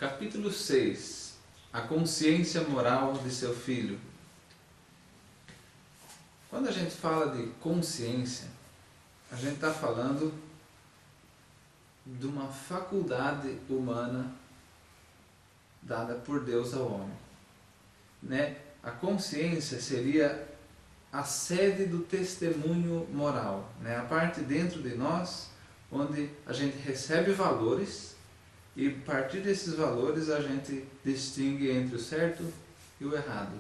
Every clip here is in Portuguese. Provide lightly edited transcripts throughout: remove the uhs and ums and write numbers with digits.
Capítulo 6. A consciência moral de seu filho. Quando a gente fala de consciência, a gente está falando de uma faculdade humana dada por Deus ao homem. Né? A consciência seria a sede do testemunho moral, né? A parte dentro de nós onde a gente recebe valores e a partir desses valores a gente distingue entre o certo e o errado.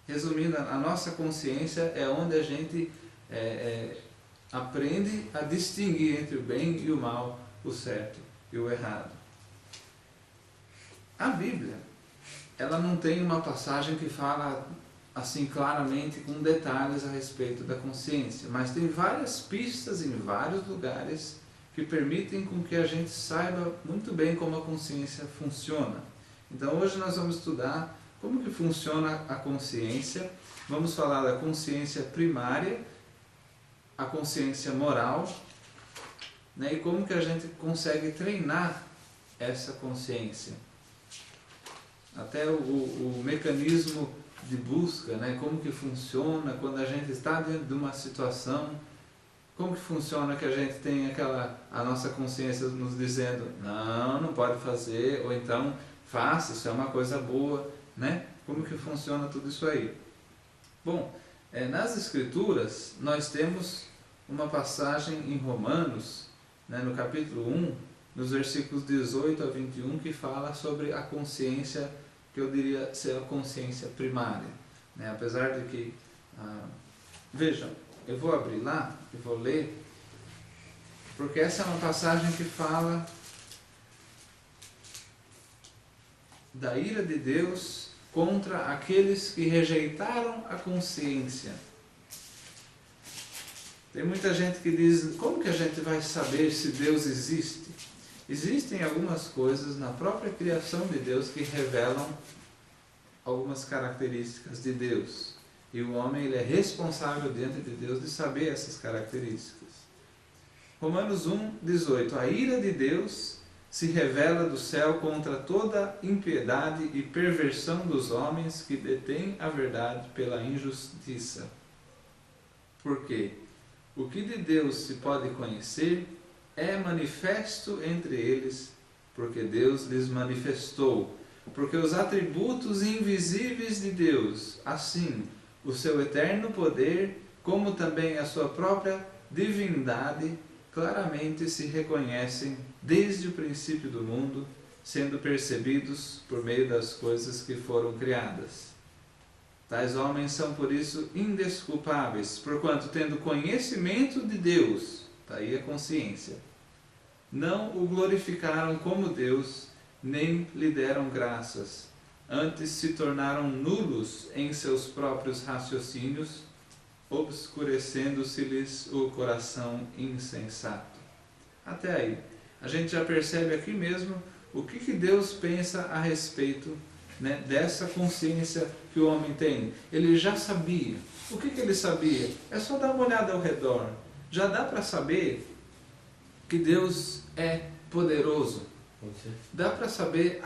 Resumindo, a nossa consciência é onde a gente aprende a distinguir entre o bem e o mal, o certo e o errado. A Bíblia, ela não tem uma passagem que fala assim claramente, com detalhes a respeito da consciência, mas tem várias pistas em vários lugares que permitem com que a gente saiba muito bem como a consciência funciona. Então hoje nós vamos estudar como que funciona a consciência, vamos falar da consciência primária, a consciência moral, né, e como que a gente consegue treinar essa consciência. Até o mecanismo de busca, né, como que funciona quando a gente está dentro de uma situação, como que funciona que a gente tem a nossa consciência nos dizendo não pode fazer, ou então faça, isso é uma coisa boa, né? Como que funciona tudo isso aí? Bom, nas Escrituras nós temos uma passagem em Romanos, né, no capítulo 1, nos versículos 18 a 21, que fala sobre a consciência, que eu diria ser a consciência primária, né? Apesar de que, vejam, eu vou abrir lá e vou ler, porque essa é uma passagem que fala da ira de Deus contra aqueles que rejeitaram a consciência. Tem muita gente que diz, como que a gente vai saber se Deus existe? Existem algumas coisas na própria criação de Deus que revelam algumas características de Deus. E o homem ele é responsável diante de Deus de saber essas características. Romanos 1, 18. A ira de Deus se revela do céu contra toda impiedade e perversão dos homens que detêm a verdade pela injustiça. Por quê? O que de Deus se pode conhecer é manifesto entre eles, porque Deus lhes manifestou. Porque os atributos invisíveis de Deus, assim, o seu eterno poder, como também a sua própria divindade, claramente se reconhecem desde o princípio do mundo, sendo percebidos por meio das coisas que foram criadas. Tais homens são por isso indesculpáveis, porquanto tendo conhecimento de Deus, está aí a consciência, não o glorificaram como Deus, nem lhe deram graças, antes se tornaram nulos em seus próprios raciocínios, obscurecendo-se-lhes o coração insensato. Até aí, a gente já percebe aqui mesmo o que Deus pensa a respeito, né, dessa consciência que o homem tem. Ele já sabia. O que ele sabia? É só dar uma olhada ao redor. Já dá para saber que Deus é poderoso. Dá para saber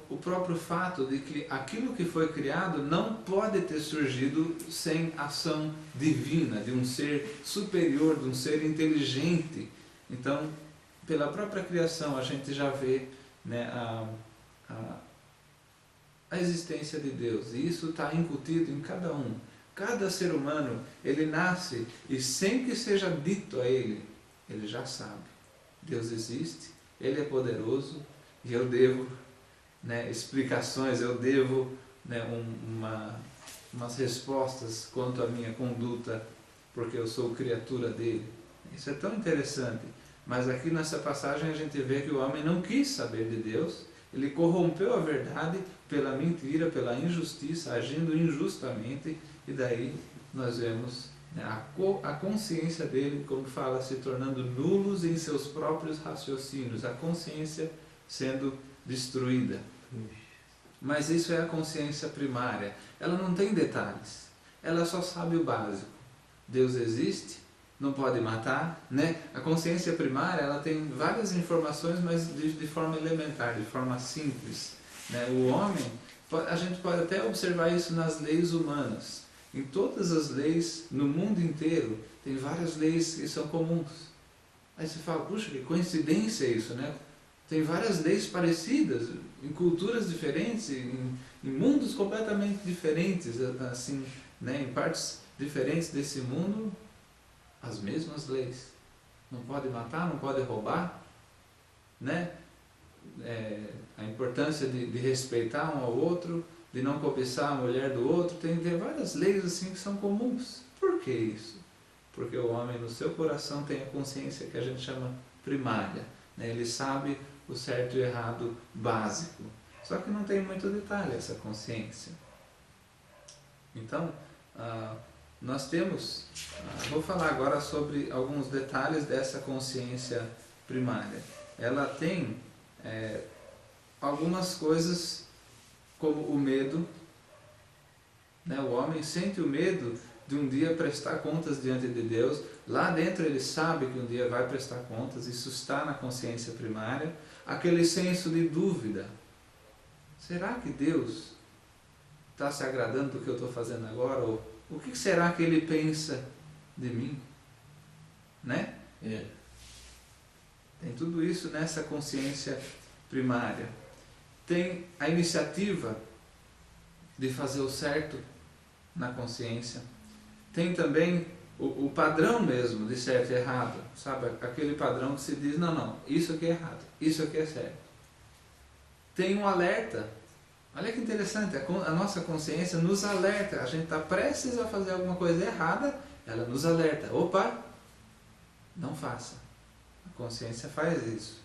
o próprio fato de que aquilo que foi criado não pode ter surgido sem ação divina, de um ser superior, de um ser inteligente. Então, pela própria criação, a gente já vê, né, a existência de Deus. E isso está incutido em cada um. Cada ser humano, ele nasce e sem que seja dito a ele já sabe. Deus existe. Ele é poderoso e eu devo, né, explicações, eu devo, né, umas respostas quanto à minha conduta, porque eu sou criatura dele. Isso é tão interessante. Mas aqui nessa passagem a gente vê que o homem não quis saber de Deus, ele corrompeu a verdade pela mentira, pela injustiça, agindo injustamente, e daí nós vemos, né, a consciência dele, como fala, se tornando nulos em seus próprios raciocínios, a consciência sendo destruída. Mas isso é a consciência primária. Ela não tem detalhes, ela só sabe o básico. Deus existe, não pode matar, né? A consciência primária, ela tem várias informações, mas de forma elementar, de forma simples, né? O homem, a gente pode até observar isso nas leis humanas. Em todas as leis, no mundo inteiro, tem várias leis que são comuns. Aí você fala, puxa, que coincidência isso, né? Tem várias leis parecidas, em culturas diferentes, em mundos completamente diferentes, assim, né? Em partes diferentes desse mundo, as mesmas leis. Não pode matar, não pode roubar, né? A importância de respeitar um ao outro, de não cobiçar a mulher do outro, tem várias leis assim que são comuns. Por que isso? Porque o homem no seu coração tem a consciência que a gente chama primária, né? Ele sabe o certo e o errado básico, só que não tem muito detalhe essa consciência. Então, nós temos, vou falar agora sobre alguns detalhes dessa consciência primária. Ela tem algumas coisas como o medo, né? O homem sente o medo de um dia prestar contas diante de Deus. Lá dentro ele sabe que um dia vai prestar contas, isso está na consciência primária. Aquele senso de dúvida. Será que Deus está se agradando do que eu estou fazendo agora? Ou o que será que Ele pensa de mim? Né? Tem tudo isso nessa consciência primária. Tem a iniciativa de fazer o certo na consciência. Tem também o padrão mesmo de certo e errado, sabe? Aquele padrão que se diz, não, isso aqui é errado, isso aqui é certo. Tem um alerta. Olha que interessante, a nossa consciência nos alerta. A gente está prestes a fazer alguma coisa errada, ela nos alerta. Opa, não faça. A consciência faz isso.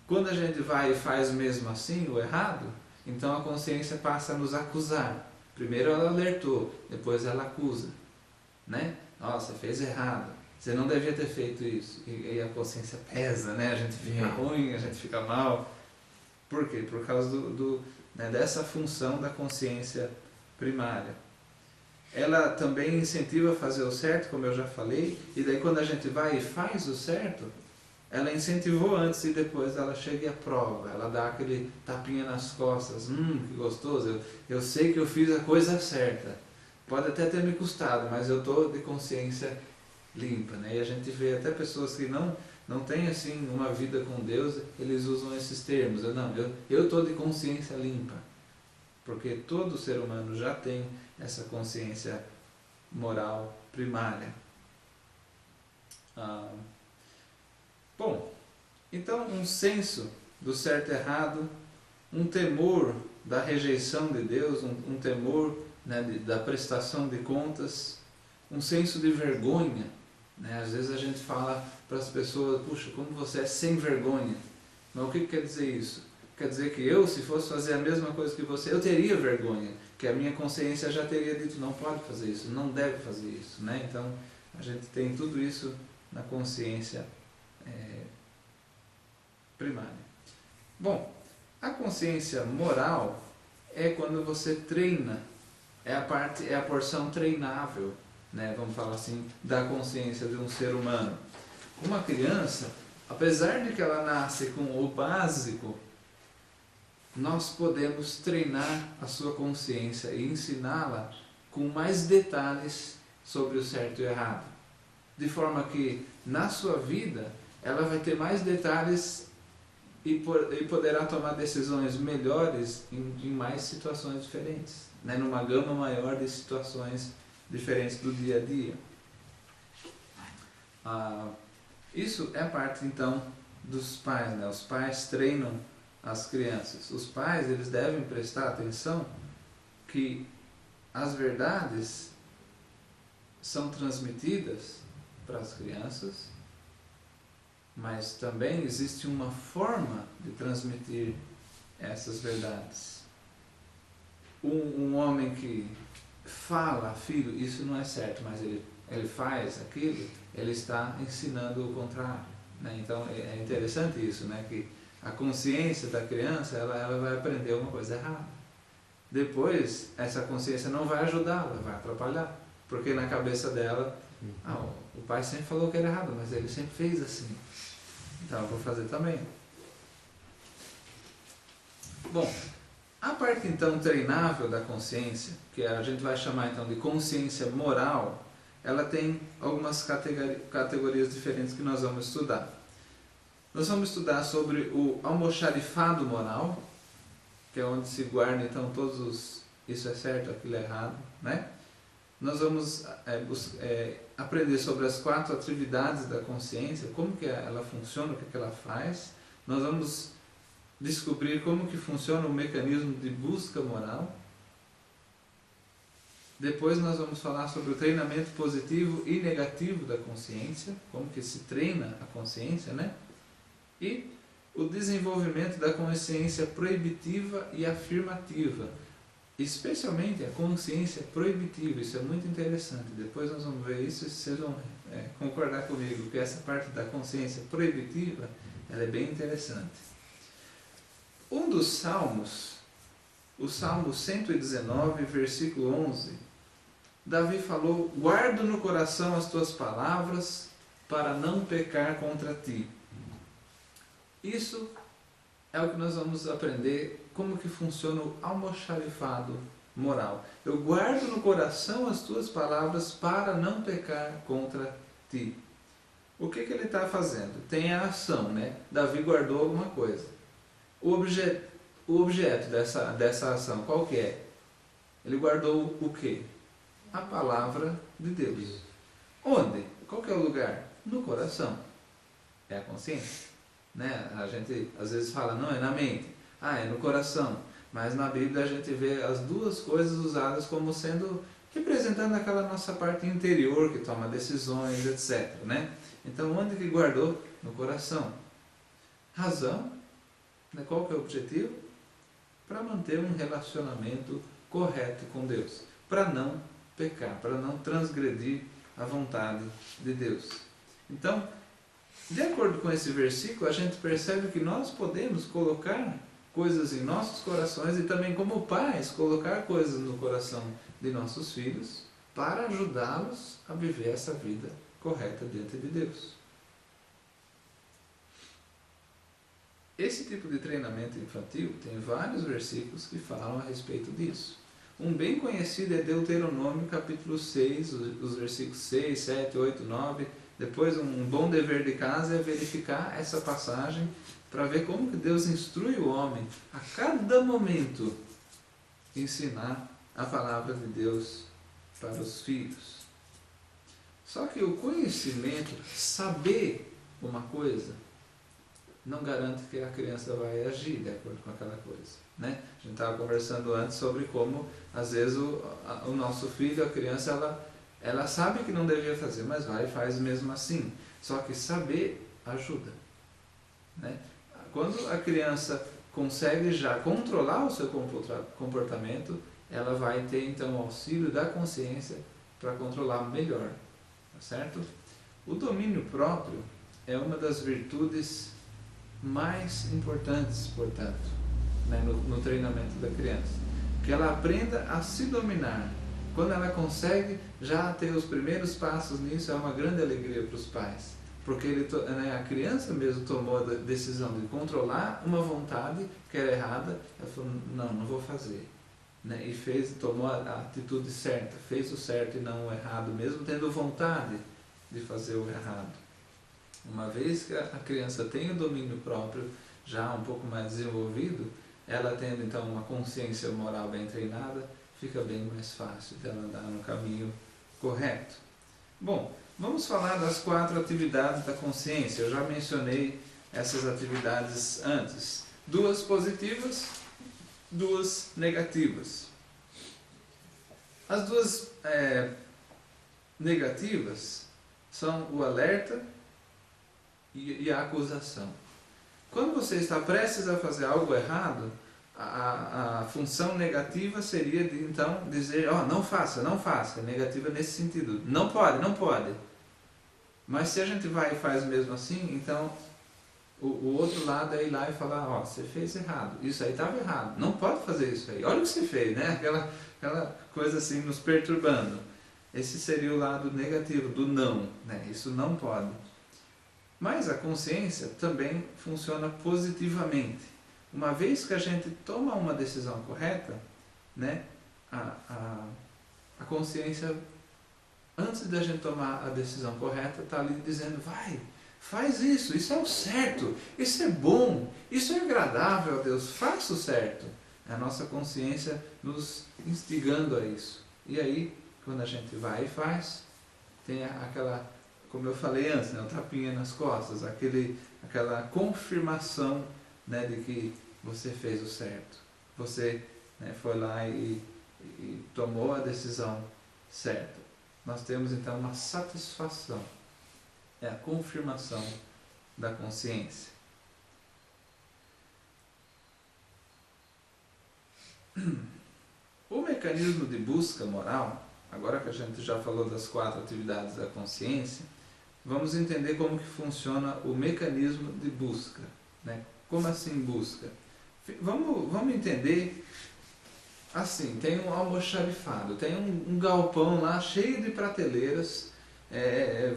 Quando a gente vai e faz mesmo assim o errado, então a consciência passa a nos acusar. Primeiro ela alertou, depois ela acusa, né? Nossa, você fez errado, você não devia ter feito isso. E a consciência pesa, né? A gente fica ruim, a gente fica mal. Por quê? Por causa dessa função da consciência primária. Ela também incentiva a fazer o certo, como eu já falei, e daí quando a gente vai e faz o certo, ela incentivou antes e depois ela chega e aprova, ela dá aquele tapinha nas costas, que gostoso, eu sei que eu fiz a coisa certa, pode até ter me custado, mas eu estou de consciência limpa, né? E a gente vê até pessoas que não têm assim uma vida com Deus, eles usam esses termos, eu estou de consciência limpa, porque todo ser humano já tem essa consciência moral primária. Bom, então um senso do certo e errado, um temor da rejeição de Deus, um temor, né, da prestação de contas, um senso de vergonha, né? Às vezes a gente fala para as pessoas, puxa, como você é sem vergonha. Mas o que quer dizer isso? Quer dizer que eu, se fosse fazer a mesma coisa que você, eu teria vergonha, que a minha consciência já teria dito, não pode fazer isso, não deve fazer isso, né? Então a gente tem tudo isso na consciência primária. Bom, a consciência moral é quando você treina, é a porção treinável, né, vamos falar assim, da consciência de um ser humano. Uma criança, apesar de que ela nasce com o básico, nós podemos treinar a sua consciência e ensiná-la com mais detalhes sobre o certo e o errado. De forma que, na sua vida, ela vai ter mais detalhes e poderá tomar decisões melhores em mais situações diferentes, né? Numa gama maior de situações diferentes do dia a dia. Isso é parte, então, dos pais, né? Os pais treinam as crianças. Os pais, eles devem prestar atenção que as verdades são transmitidas para as crianças, mas também existe uma forma de transmitir essas verdades. Um homem que fala, filho, isso não é certo, mas ele faz aquilo, ele está ensinando o contrário, né? Então é interessante isso, né? Que a consciência da criança, ela vai aprender uma coisa errada. Depois, essa consciência não vai ajudá-la, vai atrapalhar, porque na cabeça dela O pai sempre falou que era errado, mas ele sempre fez assim. Então eu vou fazer também. Bom, a parte então treinável da consciência, que a gente vai chamar então de consciência moral, ela tem algumas categorias diferentes que nós vamos estudar. Nós vamos estudar sobre o almoxarifado moral, que é onde se guarda então todos os isso é certo, aquilo é errado, né? Nós vamos aprender sobre as 4 atividades da consciência, como que ela funciona, o que ela faz. Nós vamos descobrir como que funciona o mecanismo de busca moral. Depois nós vamos falar sobre o treinamento positivo e negativo da consciência, como que se treina a consciência, né? E o desenvolvimento da consciência proibitiva e afirmativa, especialmente a consciência proibitiva. Isso é muito interessante. Depois nós vamos ver isso e vocês vão concordar comigo que essa parte da consciência proibitiva ela é bem interessante. Um dos salmos, o Salmo 119, versículo 11, Davi falou: guardo no coração as tuas palavras para não pecar contra ti. Isso é o que nós vamos aprender, como que funciona o almoxarifado moral. Eu guardo no coração as tuas palavras para não pecar contra ti. O que ele está fazendo? Tem a ação, né? Davi guardou alguma coisa. O objeto dessa ação, qual que é? Ele guardou o quê? A palavra de Deus. Onde? Qual que é o lugar? No coração. É a consciência. Né? A gente às vezes fala, não, é na mente. É no coração. Mas na Bíblia a gente vê as duas coisas usadas como sendo, representando aquela nossa parte interior que toma decisões, etc. Né? Então, onde que guardou? No coração. Razão. Né? Qual que é o objetivo? Para manter um relacionamento correto com Deus. Para não pecar, para não transgredir a vontade de Deus. Então, de acordo com esse versículo, a gente percebe que nós podemos colocar coisas em nossos corações e também, como pais, colocar coisas no coração de nossos filhos para ajudá-los a viver essa vida correta diante de Deus. Esse tipo de treinamento infantil tem vários versículos que falam a respeito disso. Um bem conhecido é Deuteronômio capítulo 6, os versículos 6, 7, 8, 9. Depois, um bom dever de casa é verificar essa passagem para ver como que Deus instrui o homem a cada momento ensinar a palavra de Deus para os filhos. Só que o conhecimento, saber uma coisa, não garante que a criança vai agir de acordo com aquela coisa. Né? A gente estava conversando antes sobre como, às vezes, o nosso filho, a criança, ela sabe que não devia fazer, mas vai e faz mesmo assim. Só que saber ajuda. Né? Quando a criança consegue já controlar o seu comportamento, ela vai ter então o auxílio da consciência para controlar melhor. Tá certo? O domínio próprio é uma das virtudes mais importantes, portanto, né, no treinamento da criança. Que ela aprenda a se dominar. Quando ela consegue já ter os primeiros passos nisso, é uma grande alegria para os pais. Porque a criança mesmo tomou a decisão de controlar uma vontade que era errada. Ela falou, não vou fazer. Né? E tomou a atitude certa, fez o certo e não o errado, mesmo tendo vontade de fazer o errado. Uma vez que a criança tem o domínio próprio já um pouco mais desenvolvido, ela tendo então uma consciência moral bem treinada, fica bem mais fácil dela andar no caminho correto. Bom, vamos falar das 4 atividades da consciência. Eu já mencionei essas atividades antes. 2 positivas, 2 negativas. As 2 negativas são o alerta e a acusação. Quando você está prestes a fazer algo errado, a função negativa seria de então dizer, não faça, é negativa nesse sentido, não pode. Mas se a gente vai e faz mesmo assim, então o outro lado é ir lá e falar, você fez errado, isso aí estava errado, não pode fazer isso aí, olha o que você fez, né? Aquela coisa assim nos perturbando. Esse seria o lado negativo do não, né? Isso não pode. Mas a consciência também funciona positivamente. Uma vez que a gente toma uma decisão correta, né? A consciência, antes da gente tomar a decisão correta, está ali dizendo, vai, faz isso é o certo, isso é bom, isso é agradável a Deus, faça o certo. É a nossa consciência nos instigando a isso. E aí, quando a gente vai e faz, tem aquela, como eu falei antes, né, o tapinha nas costas, aquela confirmação, né, de que você fez o certo. Você, né, foi lá e tomou a decisão certa. Nós temos então uma satisfação. É a confirmação da consciência. O mecanismo de busca moral, agora que a gente já falou das 4 atividades da consciência, vamos entender como que funciona o mecanismo de busca, né? Como assim busca? Vamos entender assim, tem um almoxarifado, tem um galpão lá cheio de prateleiras,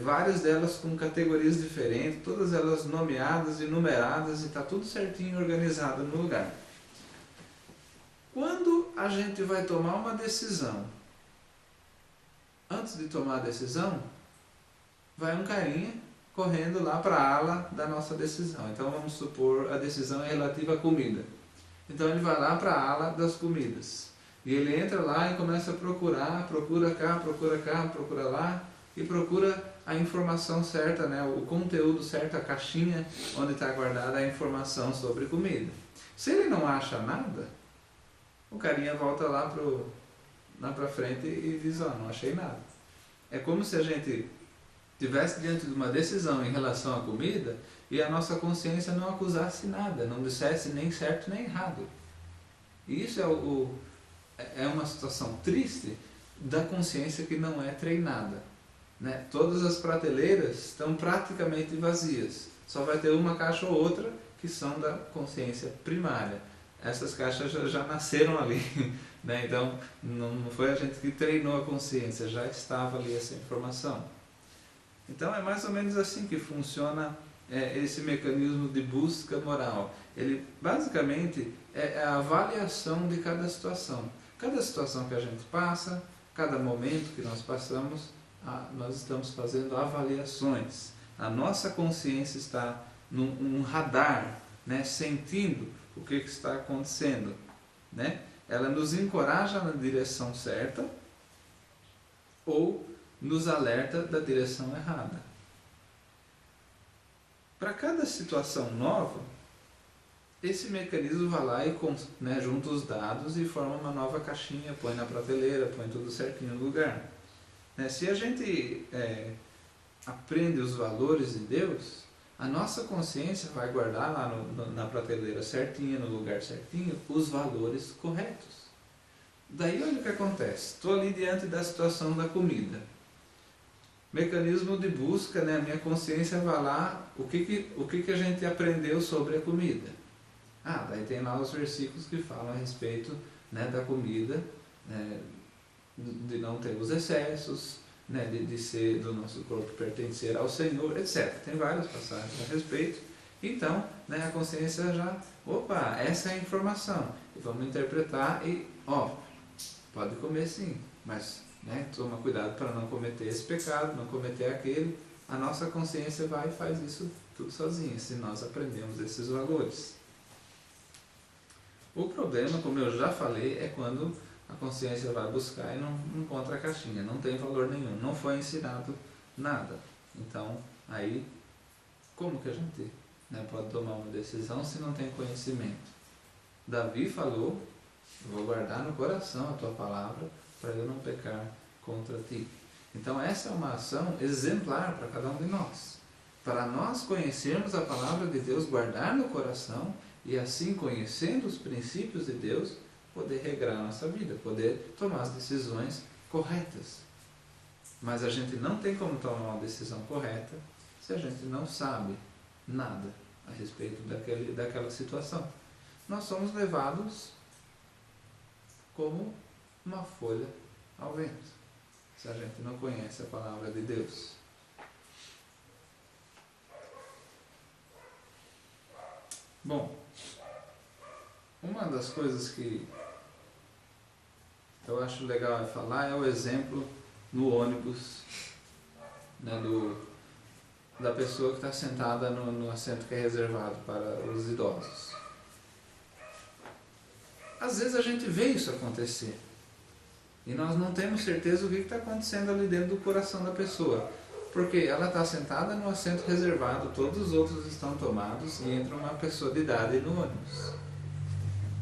várias delas com categorias diferentes, todas elas nomeadas e numeradas, e está tudo certinho organizado no lugar. Quando a gente vai tomar uma decisão, antes de tomar a decisão, vai um carinha correndo lá para a ala da nossa decisão. Então vamos supor a decisão é relativa à comida. Então ele vai lá para a ala das comidas. E ele entra lá e começa a procurar, procura cá, procura lá, e procura a informação certa, né, o conteúdo certo, a caixinha onde está guardada a informação sobre comida. Se ele não acha nada, o carinha volta lá para frente e diz, não achei nada. É como se a gente estivesse diante de uma decisão em relação à comida e a nossa consciência não acusasse nada, não dissesse nem certo nem errado. E isso é uma situação triste da consciência que não é treinada, né? Todas as prateleiras estão praticamente vazias, só vai ter uma caixa ou outra que são da consciência primária. Essas caixas já nasceram ali, né? Então não foi a gente que treinou a consciência, já estava ali essa informação. Então é mais ou menos assim que funciona esse mecanismo de busca moral. Ele basicamente é a avaliação de cada situação. Cada situação que a gente passa, cada momento que nós passamos, nós estamos fazendo avaliações. A nossa consciência está num radar, né, sentindo o que está acontecendo, né? Ela nos encoraja na direção certa ou nos alerta da direção errada. Para cada situação nova, esse mecanismo vai lá e, né, junta os dados e forma uma nova caixinha, põe na prateleira, põe tudo certinho no lugar. Se a gente aprende os valores de Deus, a nossa consciência vai guardar lá na prateleira certinha, no lugar certinho, os valores corretos. Daí olha o que acontece. Estou ali diante da situação da comida. Mecanismo de busca, né? A minha consciência vai lá, o que a gente aprendeu sobre a comida. Daí tem lá os versículos que falam a respeito, né, da comida, né, de não ter os excessos, né, de ser do nosso corpo pertencer ao Senhor, etc. Tem várias passagens a respeito. Então, né, a consciência já, essa é a informação. E vamos interpretar e, pode comer sim, mas, né, toma cuidado para não cometer esse pecado, não cometer aquele. A nossa consciência vai e faz isso tudo sozinha, se nós aprendemos esses valores. O problema, como eu já falei, é quando a consciência vai buscar e não encontra a caixinha, não tem valor nenhum, não foi ensinado nada. Então, aí, como que a gente, né, pode tomar uma decisão se não tem conhecimento? Davi falou, eu vou guardar no coração a tua palavra para eu não pecar contra ti. Então essa é uma ação exemplar para cada um de nós. Para nós conhecermos a palavra de Deus, guardar no coração e assim, conhecendo os princípios de Deus, poder regrar a nossa vida, poder tomar as decisões corretas. Mas a gente não tem como tomar uma decisão correta se a gente não sabe nada a respeito daquela situação. Nós somos levados como uma folha ao vento, se a gente não conhece a palavra de Deus. Bom, uma das coisas que eu acho legal falar é o exemplo no ônibus, né, da pessoa que está sentada no assento que é reservado para os idosos. Às vezes a gente vê isso acontecer e nós não temos certeza do que está acontecendo ali dentro do coração da pessoa, porque ela está sentada no assento reservado, todos os outros estão tomados e entra uma pessoa de idade no ônibus.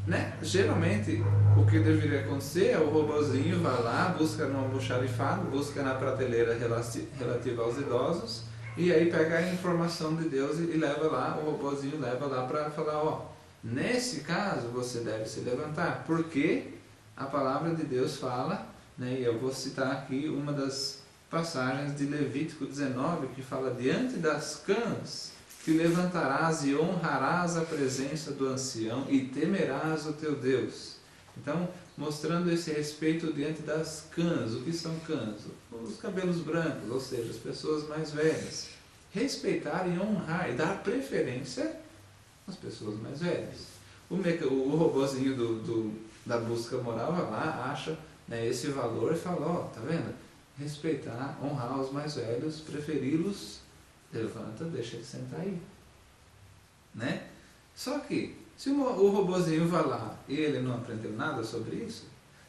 Né? Geralmente o que deveria acontecer é o robozinho vai lá, busca no almoxarifado, busca na prateleira relativa aos idosos e aí pega a informação de Deus e leva lá, o robozinho leva lá para falar, ó, nesse caso você deve se levantar, porque a palavra de Deus fala, né, e eu vou citar aqui uma das passagens de Levítico 19 que fala, diante das cãs te levantarás e honrarás a presença do ancião e temerás o teu Deus. Então, mostrando esse respeito diante das cãs. O que são cãs? Os cabelos brancos, ou seja, as pessoas mais velhas. Respeitar e honrar e dar preferência às pessoas mais velhas. O robozinho da busca moral vai lá, acha, né, esse valor e fala, ó, tá vendo? Respeitar, honrar os mais velhos, preferi-los. Levanta, deixa ele sentar aí, né? Só que, se o robozinho vai lá e ele não aprendeu nada sobre isso,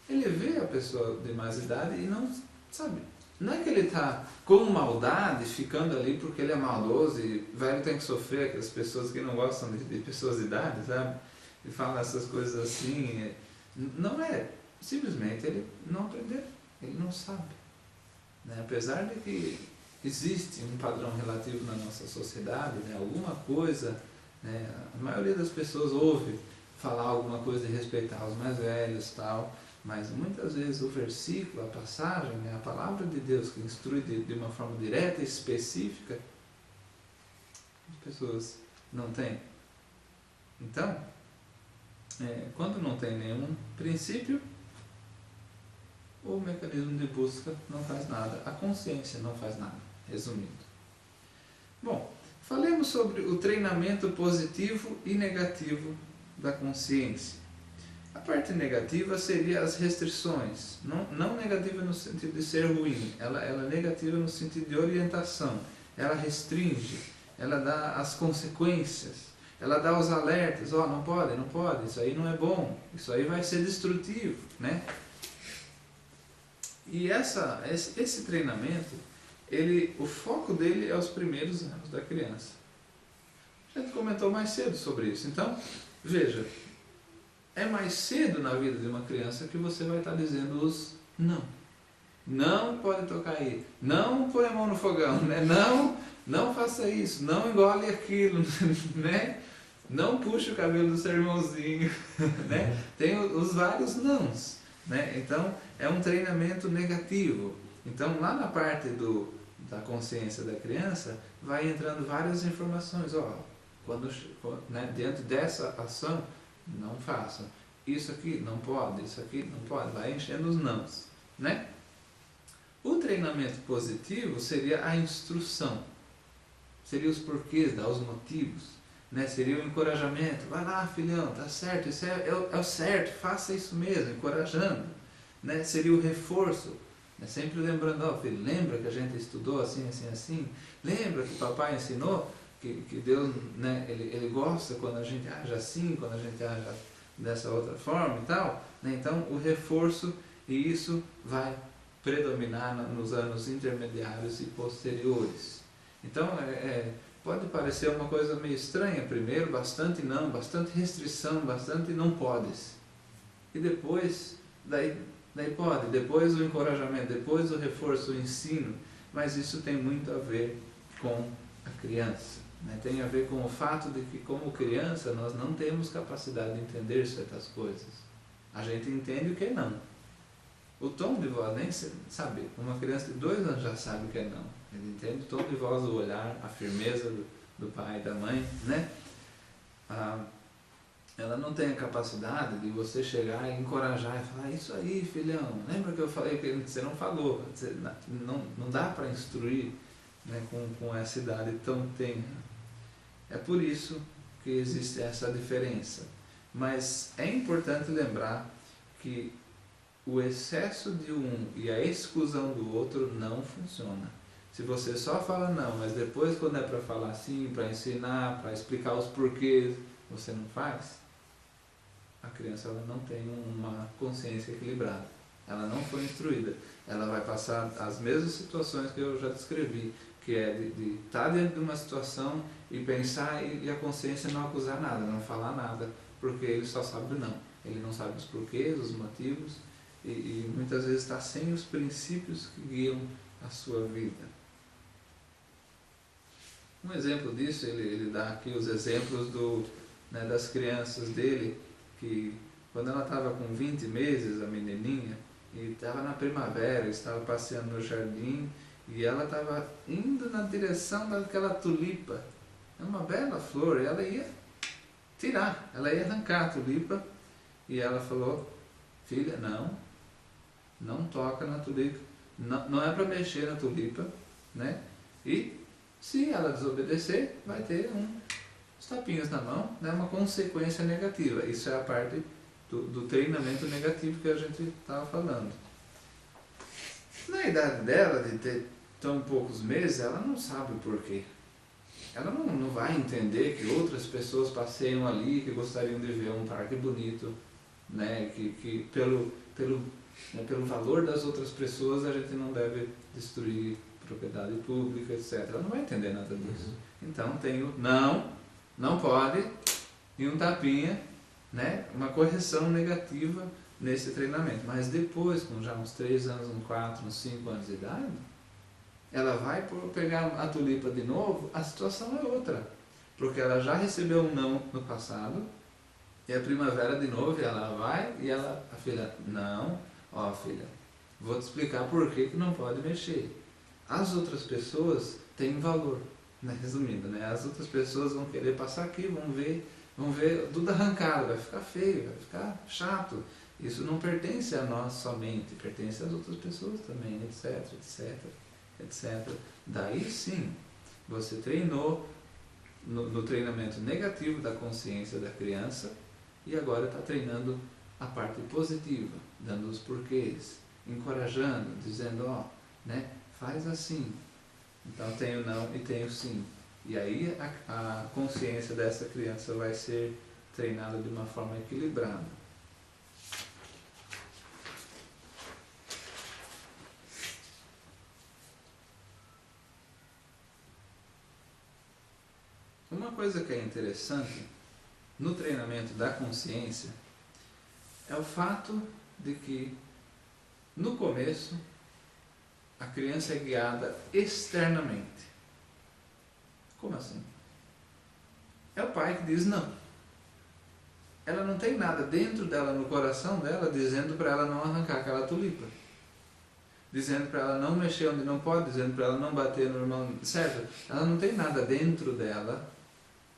ele vê a pessoa de mais idade e não, sabe, não é que ele está com maldade ficando ali porque ele é maldoso e velho tem que sofrer, aquelas pessoas que não gostam de pessoas de idade, sabe? E falam essas coisas assim, não é, simplesmente ele não aprendeu, ele não sabe, né? Apesar de que existe um padrão relativo na nossa sociedade, né? Alguma coisa, né? A maioria das pessoas ouve falar alguma coisa de respeitar os mais velhos, tal, mas muitas vezes o versículo, a passagem, né? A palavra de Deus que instrui de uma forma direta e específica, as pessoas não têm. Então, quando não tem nenhum princípio, o mecanismo de busca não faz nada, a consciência não faz nada. Resumindo. Bom, falemos sobre o treinamento positivo e negativo da consciência. A parte negativa seria as restrições, não negativa no sentido de ser ruim, ela é negativa no sentido de orientação, ela restringe, ela dá as consequências, ela dá os alertas, ó, não pode, isso aí não é bom, isso aí vai ser destrutivo, né? E esse treinamento, o foco dele é os primeiros anos da criança. A gente comentou mais cedo sobre isso. Então, veja, é mais cedo na vida de uma criança que você vai estar dizendo os não. Não pode tocar aí. Não põe a mão no fogão. Né? Não faça isso. Não engole aquilo. Né? Não puxe o cabelo do seu irmãozinho. Né? Tem os vários nãos. Né? Então, é um treinamento negativo. Então, lá na parte da consciência da criança, vai entrando várias informações. Ó, né, dentro dessa ação, não faça. Isso aqui não pode, isso aqui não pode. Vai enchendo os nãos. Né? O treinamento positivo seria a instrução. Seria os porquês, dar os motivos. Né? Seria o encorajamento. Vai lá, filhão, tá certo, isso é o certo, faça isso mesmo, encorajando. Né? Seria o reforço. Sempre lembrando, ó, filho, lembra que a gente estudou assim, assim, assim? Lembra que o papai ensinou que Deus, né, ele gosta quando a gente age assim, quando a gente age dessa outra forma e tal? Né? Então, o reforço, e isso vai predominar nos anos intermediários e posteriores. Então, pode parecer uma coisa meio estranha primeiro, bastante não, bastante restrição, bastante não podes. E depois, daí pode, depois o encorajamento, depois o reforço, o ensino, mas isso tem muito a ver com a criança, né? Tem a ver com o fato de que, como criança, nós não temos capacidade de entender certas coisas. A gente entende o que é não. O tom de voz, nem sabe, uma criança de 2 anos já sabe o que é não. Ele entende o tom de voz, o olhar, a firmeza do pai e da mãe, né? ela não tem a capacidade de você chegar e encorajar e falar: isso aí, filhão, lembra que eu falei que você não falou? Você, não dá para instruir, né, com essa idade tão tenra. É por isso que existe essa diferença. Mas é importante lembrar que o excesso de um e a exclusão do outro não funciona. Se você só fala não, mas depois quando é para falar sim, para ensinar, para explicar os porquês, você não faz, a criança ela não tem uma consciência equilibrada. Ela não foi instruída. Ela vai passar as mesmas situações que eu já descrevi, que é de estar dentro de uma situação e pensar e a consciência não acusar nada, não falar nada, porque ele só sabe o não. Ele não sabe os porquês, os motivos e muitas vezes está sem os princípios que guiam a sua vida. Um exemplo disso, ele dá aqui os exemplos das crianças dele, que quando ela estava com 20 meses, a menininha, e estava na primavera, estava passeando no jardim, e ela estava indo na direção daquela tulipa, é uma bela flor, e ela ia tirar, ela ia arrancar a tulipa, e ela falou: filha, não toca na tulipa, não é para mexer na tulipa, né? E se ela desobedecer, vai ter uns tapinhas na mão, né? Uma consequência negativa. Isso é a parte do treinamento negativo que a gente estava falando. Na idade dela, de ter tão poucos meses, ela não sabe o porquê. Ela não vai entender que outras pessoas passeiam ali, que gostariam de ver um parque bonito, né? Que pelo valor das outras pessoas a gente não deve destruir propriedade pública, etc. Ela não vai entender nada disso. Então tem o não pode, e um tapinha, né? Uma correção negativa nesse treinamento. Mas depois, com já uns 3 anos, uns 4, uns 5 anos de idade, ela vai pegar a tulipa de novo, a situação é outra. Porque ela já recebeu um não no passado, e a primavera de novo, e ela vai, e a filha, filha, vou te explicar por que não pode mexer. As outras pessoas têm valor, né? Resumindo, né? As outras pessoas vão querer passar aqui, vão ver tudo arrancado, vai ficar feio, vai ficar chato. Isso não pertence a nós somente, pertence às outras pessoas também, etc, etc, etc. Daí sim, você treinou no treinamento negativo da consciência da criança e agora está treinando a parte positiva, dando os porquês, encorajando, dizendo, né? Faz assim. Então tem o não e tem o sim. E aí a consciência dessa criança vai ser treinada de uma forma equilibrada. Uma coisa que é interessante no treinamento da consciência é o fato de que no começo a criança é guiada externamente. Como assim? É o pai que diz não. Ela não tem nada dentro dela, no coração dela, dizendo para ela não arrancar aquela tulipa. Dizendo para ela não mexer onde não pode, dizendo para ela não bater no irmão, certo? Ela não tem nada dentro dela,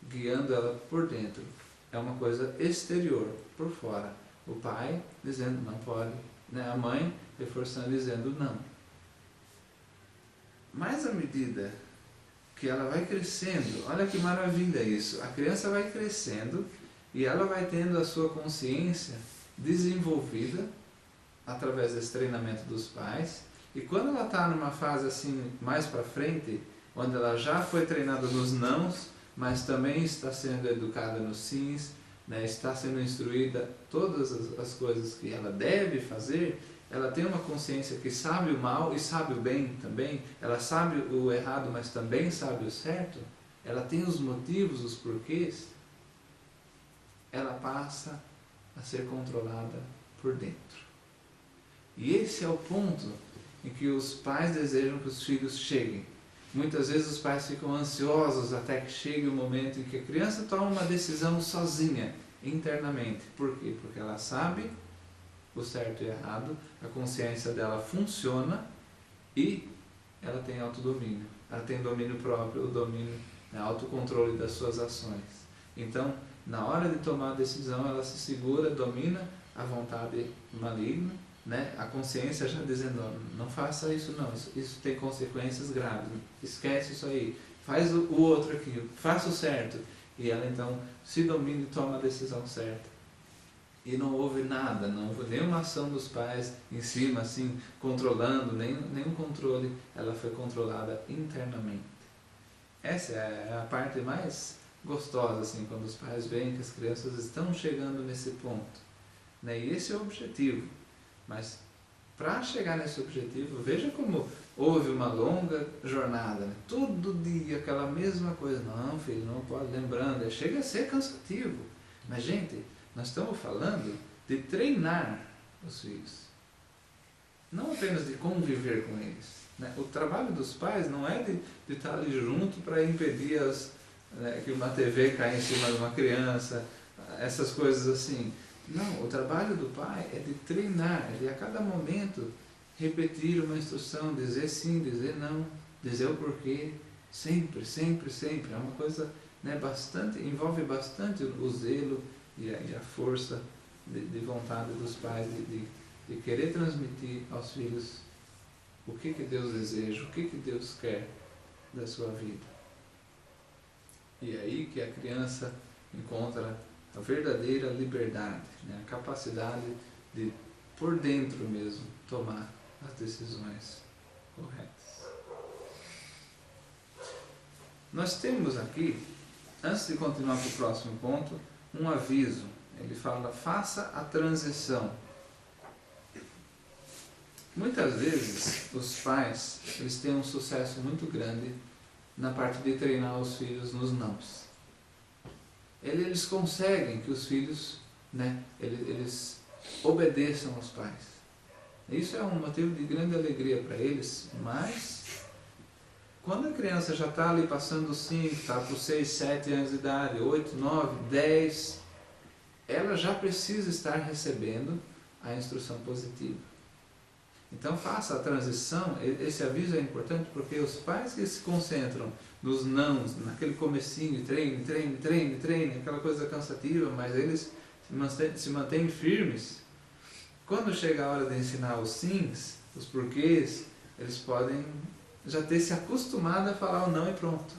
guiando ela por dentro. É uma coisa exterior, por fora. O pai dizendo não pode, né? A mãe reforçando, dizendo não. Mas à medida que ela vai crescendo, olha que maravilha isso, a criança vai crescendo e ela vai tendo a sua consciência desenvolvida através desse treinamento dos pais, e quando ela está numa fase assim mais para frente, onde ela já foi treinada nos nãos, mas também está sendo educada nos sims, né, está sendo instruída todas as coisas que ela deve fazer, ela tem uma consciência que sabe o mal e sabe o bem também, ela sabe o errado, mas também sabe o certo, ela tem os motivos, os porquês, ela passa a ser controlada por dentro. E esse é o ponto em que os pais desejam que os filhos cheguem. Muitas vezes os pais ficam ansiosos até que chegue o momento em que a criança toma uma decisão sozinha, internamente. Por quê? Porque ela sabe o certo e errado, a consciência dela funciona e ela tem autodomínio. Ela tem domínio próprio, o domínio, o autocontrole das suas ações. Então, Na hora de tomar a decisão, ela se segura, domina a vontade maligna, né? A consciência já dizendo, não faça isso não, isso tem consequências graves, esquece isso aí, faz o outro aqui, faça o certo. E ela então se domina e toma a decisão certa. E não houve nada, não houve nenhuma ação dos pais em cima, assim, controlando, nenhum controle, ela foi controlada internamente. Essa é a parte mais gostosa, assim, quando os pais veem que as crianças estão chegando nesse ponto, né? E esse é o objetivo. Mas para chegar nesse objetivo, veja como houve uma longa jornada, né? Todo dia aquela mesma coisa. Não, filho, não pode, lembrando, chega a ser cansativo. Mas, gente, nós estamos falando de treinar os filhos, não apenas de conviver com eles, né? O trabalho dos pais não é de estar ali junto para impedir que uma TV caia em cima de uma criança, essas coisas assim. Não, o trabalho do pai é de treinar, é de a cada momento repetir uma instrução, dizer sim, dizer não, dizer o porquê, sempre, sempre, sempre. É uma coisa, né, envolve bastante o zelo e a força de vontade dos pais de querer transmitir aos filhos o que Deus deseja, o que Deus quer da sua vida. E é aí que a criança encontra a verdadeira liberdade, né? A capacidade de, por dentro mesmo, tomar as decisões corretas. Nós temos aqui, antes de continuar para o próximo ponto, um aviso. Ele fala, faça a transição. Muitas vezes, os pais, eles têm um sucesso muito grande na parte de treinar os filhos nos nãos. Eles conseguem que os filhos, né, eles obedeçam aos pais. Isso é um motivo de grande alegria para eles, mas quando a criança já está ali passando 5, está por 6, 7 anos de idade, 8, 9, 10, ela já precisa estar recebendo a instrução positiva. Então faça a transição. Esse aviso é importante porque os pais que se concentram nos nãos, naquele comecinho, treine, aquela coisa cansativa, mas eles se mantêm firmes. Quando chega a hora de ensinar os sims, os porquês, eles podem já ter se acostumado a falar o não e pronto.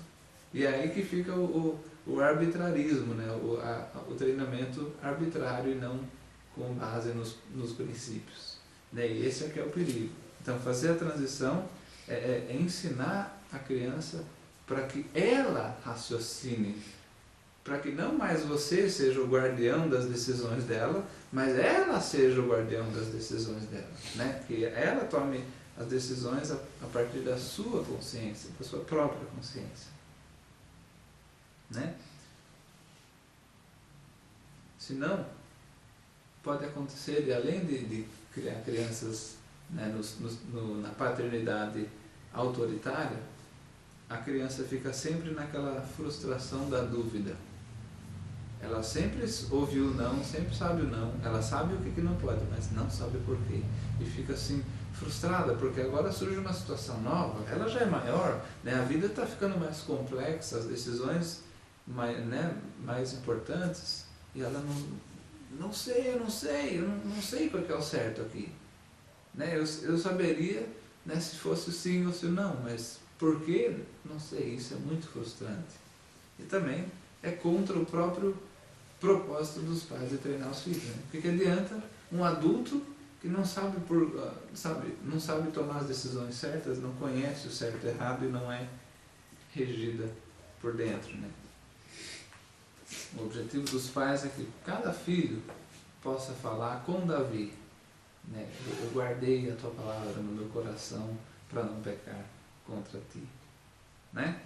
E é aí que fica o arbitrarismo, né? O treinamento arbitrário e não com base nos princípios. E esse é que é o perigo. Então, fazer a transição é ensinar a criança para que ela raciocine, para que não mais você seja o guardião das decisões dela, mas ela seja o guardião das decisões dela, né? Que ela tome as decisões a partir da sua consciência, da sua própria consciência, né? Senão, pode acontecer de, além de criar crianças, né, na paternidade autoritária, a criança fica sempre naquela frustração da dúvida. Ela sempre ouve o não, sempre sabe o não, ela sabe o que não pode, mas não sabe por quê. E fica assim, frustrada, porque agora surge uma situação nova, ela já é maior, né, a vida está ficando mais complexa, as decisões mais importantes, e ela não sei qual que é o certo aqui. Né? Eu saberia, né, se fosse o sim ou se o não, mas por quê? Não sei, isso é muito frustrante. E também é contra o próprio propósito dos pais de treinar os filhos. Né? O que adianta um adulto que não sabe tomar as decisões certas, não conhece o certo e errado e não é regida por dentro, né? O objetivo dos pais é que cada filho possa falar com Davi, né? Eu guardei a tua palavra no meu coração para não pecar contra ti, né?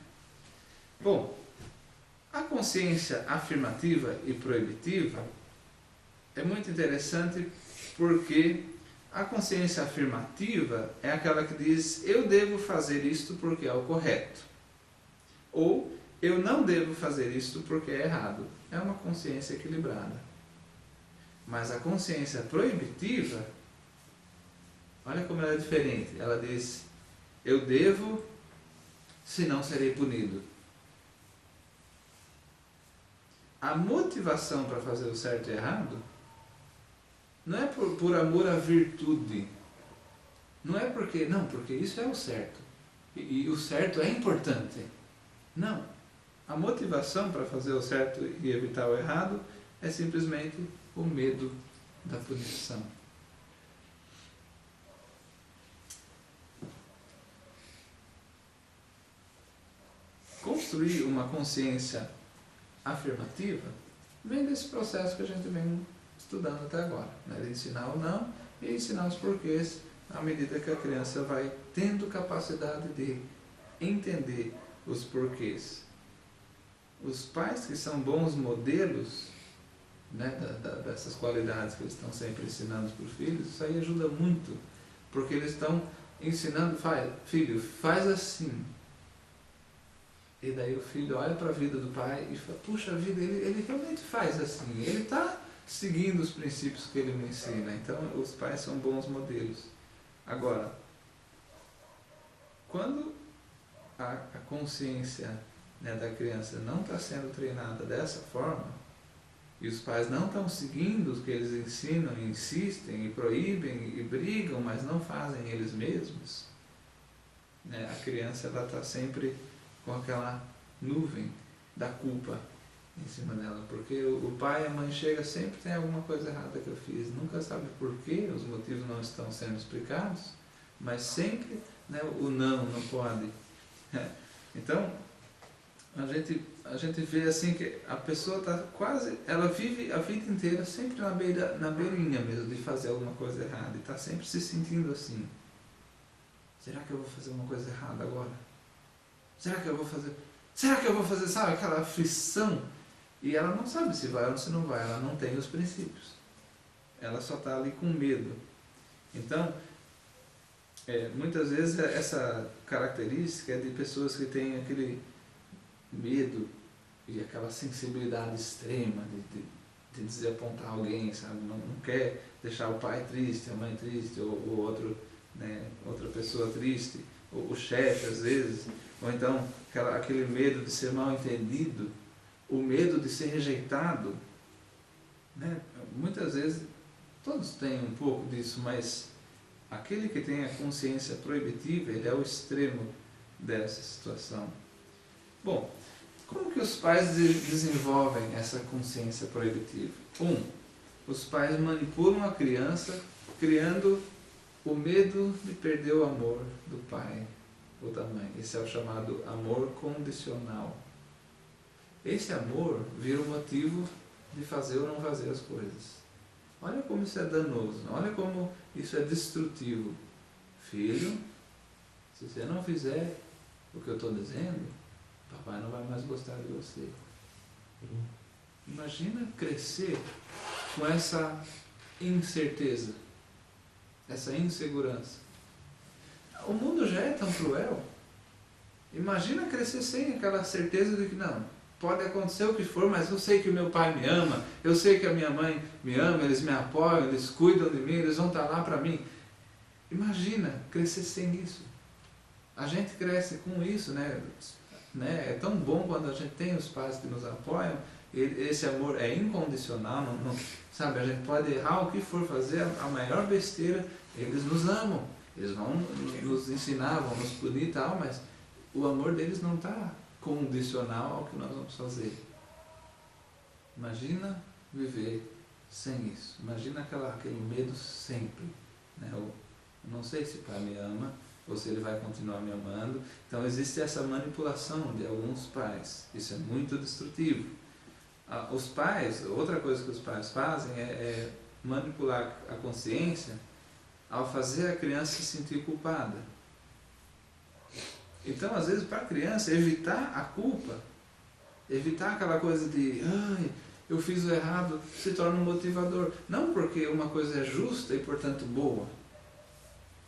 Bom, a consciência afirmativa e proibitiva é muito interessante porque a consciência afirmativa é aquela que diz eu devo fazer isto porque é o correto, ou eu não devo fazer isto porque é errado. É uma consciência equilibrada. Mas a consciência proibitiva, olha como ela é diferente. Ela diz, eu devo, senão serei punido. a motivação para fazer o certo e errado não é por amor à virtude. Não é porque isso é o certo. E o certo é importante. Não. A motivação para fazer o certo e evitar o errado é simplesmente o medo da punição. Construir uma consciência afirmativa vem desse processo que a gente vem estudando até agora, né? De ensinar o não e ensinar os porquês à medida que a criança vai tendo capacidade de entender os porquês. Os pais que são bons modelos, né, dessas qualidades que eles estão sempre ensinando para os filhos, isso aí ajuda muito, porque eles estão ensinando, filho, faz assim. E daí o filho olha para a vida do pai e fala, puxa vida, ele realmente faz assim, ele está seguindo os princípios que ele me ensina. Então os pais são bons modelos. Agora, quando a consciência, né, da criança não está sendo treinada dessa forma, e os pais não estão seguindo o que eles ensinam, e insistem, e proíbem, e brigam, mas não fazem eles mesmos, né, a criança está sempre com aquela nuvem da culpa em cima dela, porque o pai e a mãe chegam sempre, tem alguma coisa errada que eu fiz, nunca sabe por quê, os motivos não estão sendo explicados, mas sempre, né, o não pode. Então, a gente vê assim que a pessoa está quase, ela vive a vida inteira sempre na beirinha mesmo de fazer alguma coisa errada, e está sempre se sentindo assim. Será que eu vou fazer uma coisa errada agora? Será que eu vou fazer, sabe, aquela aflição? E ela não sabe se vai ou se não vai, ela não tem os princípios. Ela só está ali com medo. Então, muitas vezes essa característica é de pessoas que têm aquele medo e aquela sensibilidade extrema de desapontar alguém, sabe? Não quer deixar o pai triste, a mãe triste, ou outro, né, outra pessoa triste, ou o chefe às vezes, ou então aquele medo de ser mal entendido, o medo de ser rejeitado, né? Muitas vezes todos têm um pouco disso, mas aquele que tem a consciência proibitiva, ele é o extremo dessa situação. Bom, como que os pais desenvolvem essa consciência proibitiva? Os pais manipulam a criança, criando o medo de perder o amor do pai ou da mãe. Esse é o chamado amor condicional. Esse amor vira o motivo de fazer ou não fazer as coisas. Olha como isso é danoso, olha como isso é destrutivo. Filho, se você não fizer o que eu estou dizendo, papai não vai mais gostar de você. Imagina crescer com essa incerteza, essa insegurança. O mundo já é tão cruel. Imagina crescer sem aquela certeza de que não, pode acontecer o que for, mas eu sei que o meu pai me ama, eu sei que a minha mãe me ama, eles me apoiam, eles cuidam de mim, eles vão estar lá para mim. Imagina crescer sem isso. A gente cresce com isso, né? É tão bom quando a gente tem os pais que nos apoiam, esse amor é incondicional, sabe? A gente pode errar o que for, fazer a maior besteira, eles nos amam, eles vão nos ensinar, vão nos punir e tal, mas o amor deles não está condicional ao que nós vamos fazer. Imagina viver sem isso, imagina aquele medo sempre, né? Eu não sei se o pai me ama, ou se ele vai continuar me amando. Então existe essa manipulação de alguns pais, isso é muito destrutivo. Os pais, outra coisa que os pais fazem é manipular a consciência ao fazer a criança se sentir culpada. Então às vezes para a criança evitar a culpa, evitar aquela coisa de eu fiz o errado, se torna um motivador. Não porque uma coisa é justa e portanto boa,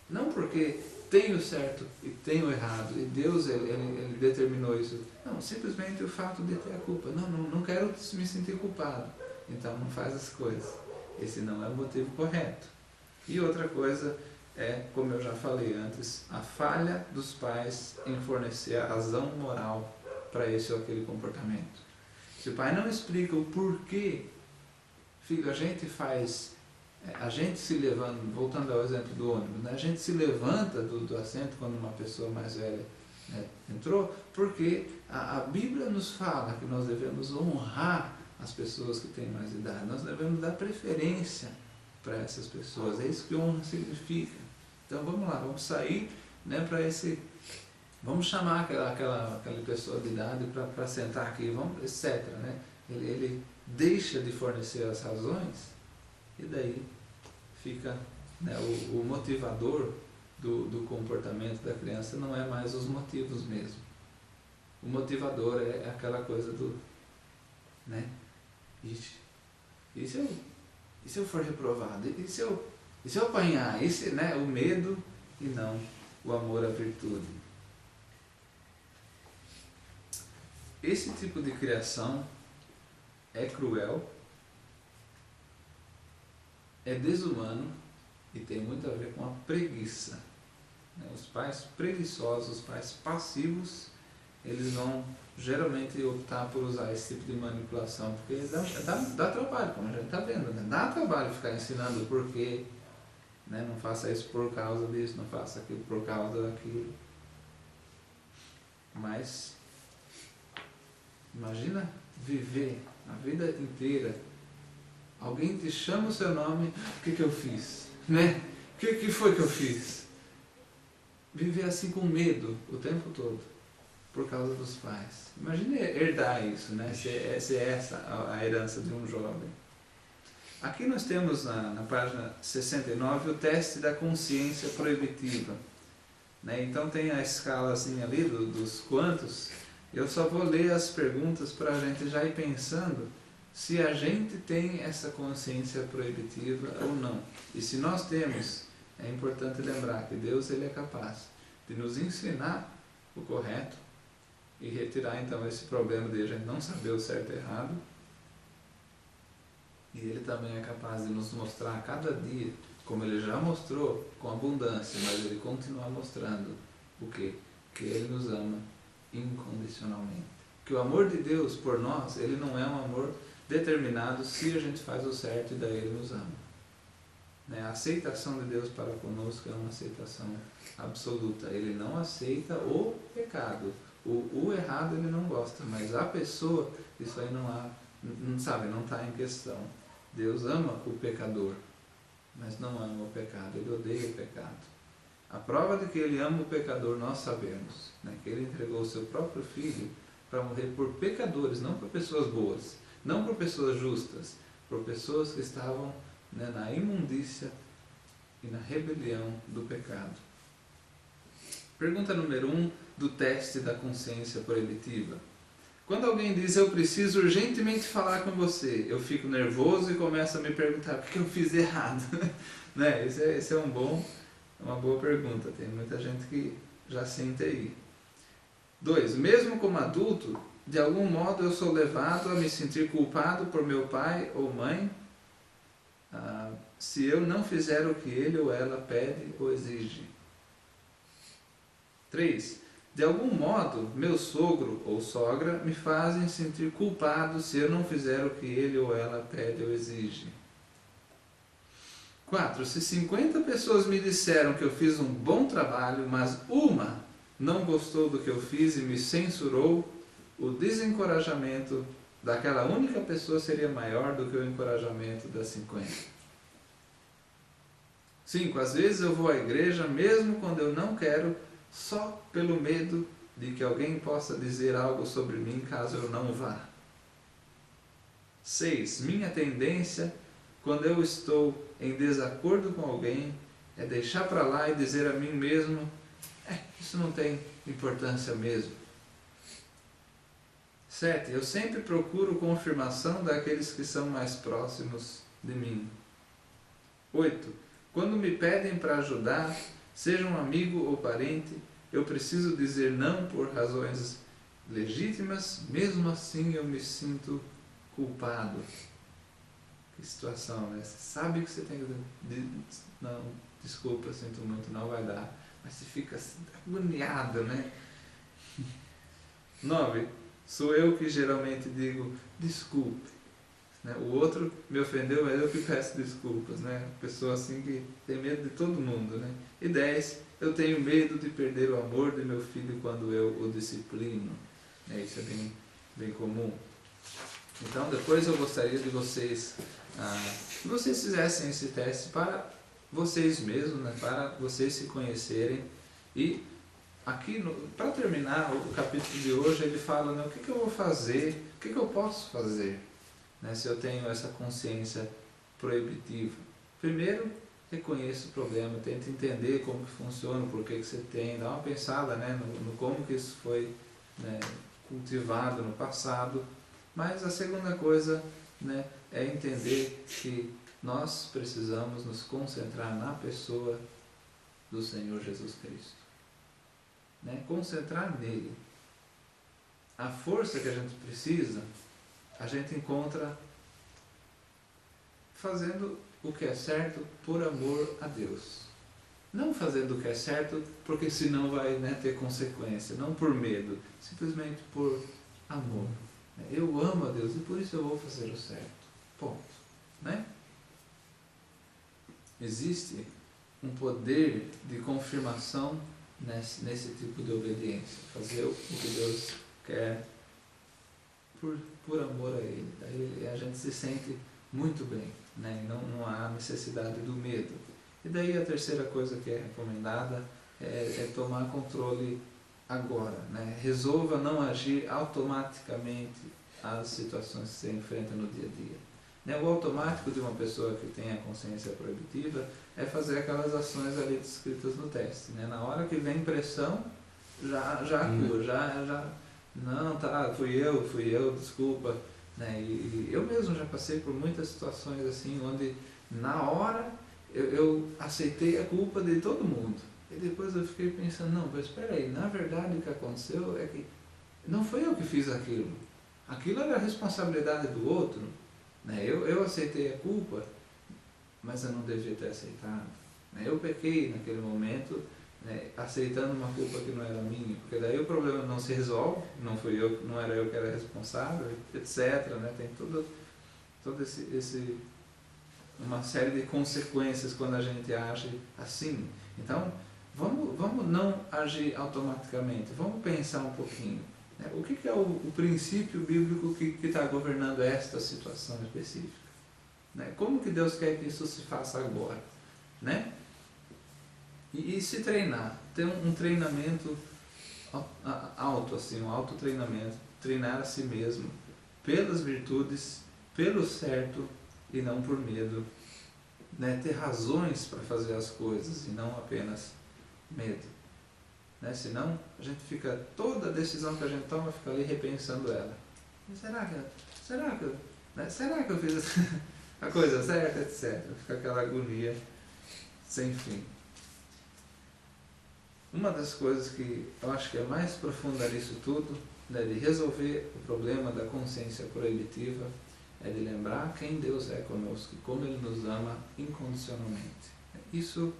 não porque tem o certo e tem o errado, e Deus ele determinou isso. Não, simplesmente o fato de ter a culpa. Não quero me sentir culpado, então não faz as coisas. Esse não é o motivo correto. E outra coisa é, como eu já falei antes, a falha dos pais em fornecer a razão moral para esse ou aquele comportamento. Se o pai não explica o porquê, filho, a gente se levanta, voltando ao exemplo do ônibus, né? A gente se levanta do assento quando uma pessoa mais velha, né, entrou, porque a Bíblia nos fala que nós devemos honrar as pessoas que têm mais idade, nós devemos dar preferência para essas pessoas, é isso que honra significa. Então vamos lá, vamos sair, né, para vamos chamar aquela pessoa de idade para sentar aqui, vamos, etc. Né? Ele deixa de fornecer as razões e daí fica, né, o motivador do comportamento da criança não é mais os motivos mesmo. O motivador é aquela coisa né, e se eu for reprovado? E se eu apanhar? Né, o medo e não o amor à virtude. Esse tipo de criação é cruel, é desumano e tem muito a ver com a preguiça. Os pais preguiçosos, os pais passivos, eles vão geralmente optar por usar esse tipo de manipulação, porque dá trabalho, como a gente está vendo, né? Dá trabalho ficar ensinando o porquê, né? Não faça isso por causa disso, não faça aquilo por causa daquilo. Mas imagina viver a vida inteira, alguém te chama o seu nome, o que eu fiz? Né? O que foi que eu fiz? Viver assim com medo o tempo todo, por causa dos pais. Imagine herdar isso, né? Se é essa a herança de um jovem. Aqui nós temos na página 69 o teste da consciência proibitiva. Né? Então tem a escalazinha ali dos quantos. Eu só vou ler as perguntas para a gente já ir pensando se a gente tem essa consciência proibitiva ou não. E se nós temos, é importante lembrar que Deus ele é capaz de nos ensinar o correto e retirar então esse problema de a gente não saber o certo e errado. E Ele também é capaz de nos mostrar a cada dia, como Ele já mostrou com abundância, mas Ele continua mostrando o quê? Que Ele nos ama incondicionalmente. Que o amor de Deus por nós, ele não é um amor determinado se a gente faz o certo e daí Ele nos ama. Né? A aceitação de Deus para conosco é uma aceitação absoluta. Ele não aceita o pecado. O errado Ele não gosta, mas a pessoa, isso aí não está em questão. Deus ama o pecador, mas não ama o pecado, Ele odeia o pecado. A prova de que Ele ama o pecador nós sabemos, né? Que Ele entregou o seu próprio Filho para morrer por pecadores, não por pessoas boas, não por pessoas justas, por pessoas que estavam, né, na imundícia e na rebelião do pecado. Pergunta número 1 do teste da consciência proibitiva. Quando alguém diz, eu preciso urgentemente falar com você, eu fico nervoso e começo a me perguntar, o que eu fiz de errado? Né? Esse é uma boa pergunta, tem muita gente que já sente aí. 2. Mesmo como adulto, de algum modo eu sou levado a me sentir culpado por meu pai ou mãe, se eu não fizer o que ele ou ela pede ou exige. 3. De algum modo, meu sogro ou sogra me fazem sentir culpado se eu não fizer o que ele ou ela pede ou exige. 4. Se 50 pessoas me disseram que eu fiz um bom trabalho, mas uma não gostou do que eu fiz e me censurou, o desencorajamento daquela única pessoa seria maior do que o encorajamento das 50. 5. Às vezes eu vou à igreja mesmo quando eu não quero, só pelo medo de que alguém possa dizer algo sobre mim caso eu não vá. 6. Minha tendência, quando eu estou em desacordo com alguém, é deixar para lá e dizer a mim mesmo, isso não tem importância mesmo. 7. Eu sempre procuro confirmação daqueles que são mais próximos de mim. 8. Quando me pedem para ajudar, seja um amigo ou parente, eu preciso dizer não por razões legítimas, mesmo assim eu me sinto culpado. Que situação, né? Você sabe que você tem que... Não, desculpa, sinto muito, não vai dar. Mas você fica agoniado, né? 9. Sou eu que geralmente digo desculpe, né? O outro me ofendeu, mas eu que peço desculpas, né? Pessoa assim que tem medo de todo mundo, né? E 10, eu tenho medo de perder o amor de meu filho quando eu o disciplino, né? Isso é bem comum. Então, depois eu gostaria de vocês, que vocês fizessem esse teste para vocês mesmos, né? Para vocês se conhecerem. E aqui, para terminar o capítulo de hoje, ele fala, né, o que eu vou fazer, o que eu posso fazer, né, se eu tenho essa consciência proibitiva. Primeiro, reconheça o problema, tenta entender como que funciona, por que você tem, dá uma pensada, né, no como que isso foi, né, cultivado no passado. Mas a segunda coisa, né, é entender que nós precisamos nos concentrar na pessoa do Senhor Jesus Cristo. Né? Concentrar nele. A força que a gente precisa, a gente encontra fazendo o que é certo por amor a Deus. Não fazendo o que é certo porque senão vai, né, ter consequência. Não por medo, simplesmente por amor. Eu amo a Deus e por isso eu vou fazer o certo. Ponto. Né? Existe um poder de confirmação nesse tipo de obediência. Fazer o que Deus quer por amor a Ele. Daí a gente se sente muito bem, né? Não há necessidade do medo. E daí a terceira coisa que é recomendada é tomar controle agora. Né? Resolva não agir automaticamente às situações que você enfrenta no dia a dia. Né? O automático de uma pessoa que tem a consciência proibitiva é fazer aquelas ações ali descritas no teste. Né? Na hora que vem pressão, já acua, já não, tá, fui eu, desculpa. Né? E eu mesmo já passei por muitas situações assim, onde na hora eu aceitei a culpa de todo mundo. E depois eu fiquei pensando, não, mas espera aí, na verdade o que aconteceu é que não foi eu que fiz aquilo. Aquilo era a responsabilidade do outro. Né? Eu aceitei a culpa, mas eu não devia ter aceitado. Né? Eu pequei naquele momento, né, aceitando uma culpa que não era minha, porque daí o problema não se resolve, não era eu que era responsável, etc. Né? Tem todo uma série de consequências quando a gente age assim. Então, vamos não agir automaticamente, vamos pensar um pouquinho. Né? O que é o princípio bíblico que está governando esta situação específica? Né? Como que Deus quer que isso se faça agora? Né? E se treinar, ter um treinamento alto, assim, um autotreinamento, treinar a si mesmo pelas virtudes, pelo certo e não por medo. Né? Ter razões para fazer as coisas e não apenas medo. Né? Senão a gente fica, toda decisão que a gente toma fica ali repensando ela. Será que eu fiz a coisa certa, etc. Fica aquela agonia sem fim. Uma das coisas que eu acho que é mais profunda nisso tudo, né, de resolver o problema da consciência proibitiva, é de lembrar quem Deus é conosco e como Ele nos ama incondicionalmente. Isso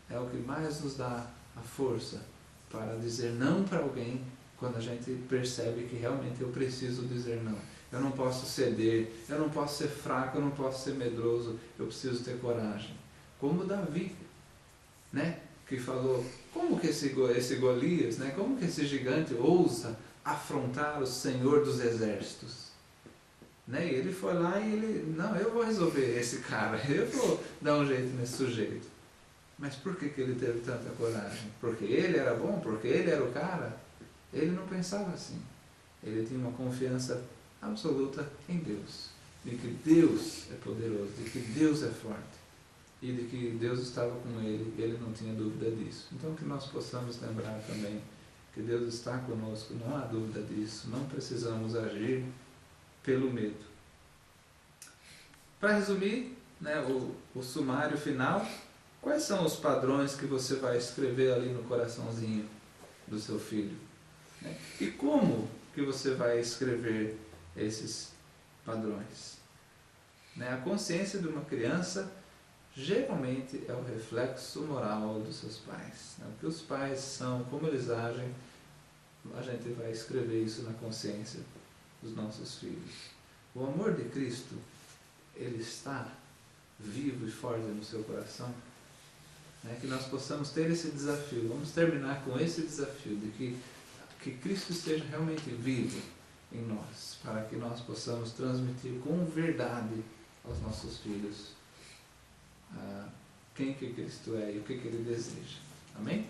é o que mais nos dá a força para dizer não para alguém quando a gente percebe que realmente eu preciso dizer não. Eu não posso ceder, eu não posso ser fraco, eu não posso ser medroso, eu preciso ter coragem. Como Davi, né? Que falou, como que esse Golias, né? Como que esse gigante ousa afrontar o Senhor dos Exércitos? Né? E ele foi lá e não, eu vou resolver esse cara, eu vou dar um jeito nesse sujeito. Mas por que ele teve tanta coragem? Porque ele era bom? Porque ele era o cara? Ele não pensava assim. Ele tinha uma confiança absoluta em Deus. De que Deus é poderoso, de que Deus é forte. E de que Deus estava com ele, e ele não tinha dúvida disso. Então que nós possamos lembrar também que Deus está conosco, não há dúvida disso. Não precisamos agir pelo medo. Para resumir, né, o sumário final, quais são os padrões que você vai escrever ali no coraçãozinho do seu filho? Né? E como que você vai escrever esses padrões? Né? A consciência de uma criança geralmente é o reflexo moral dos seus pais. Né? O que os pais são, como eles agem, a gente vai escrever isso na consciência os nossos filhos. O amor de Cristo, ele está vivo e forte no seu coração. Que nós possamos ter esse desafio. Vamos terminar com esse desafio de que Cristo esteja realmente vivo em nós, para que nós possamos transmitir com verdade aos nossos filhos quem que Cristo é e o que Ele deseja. Amém?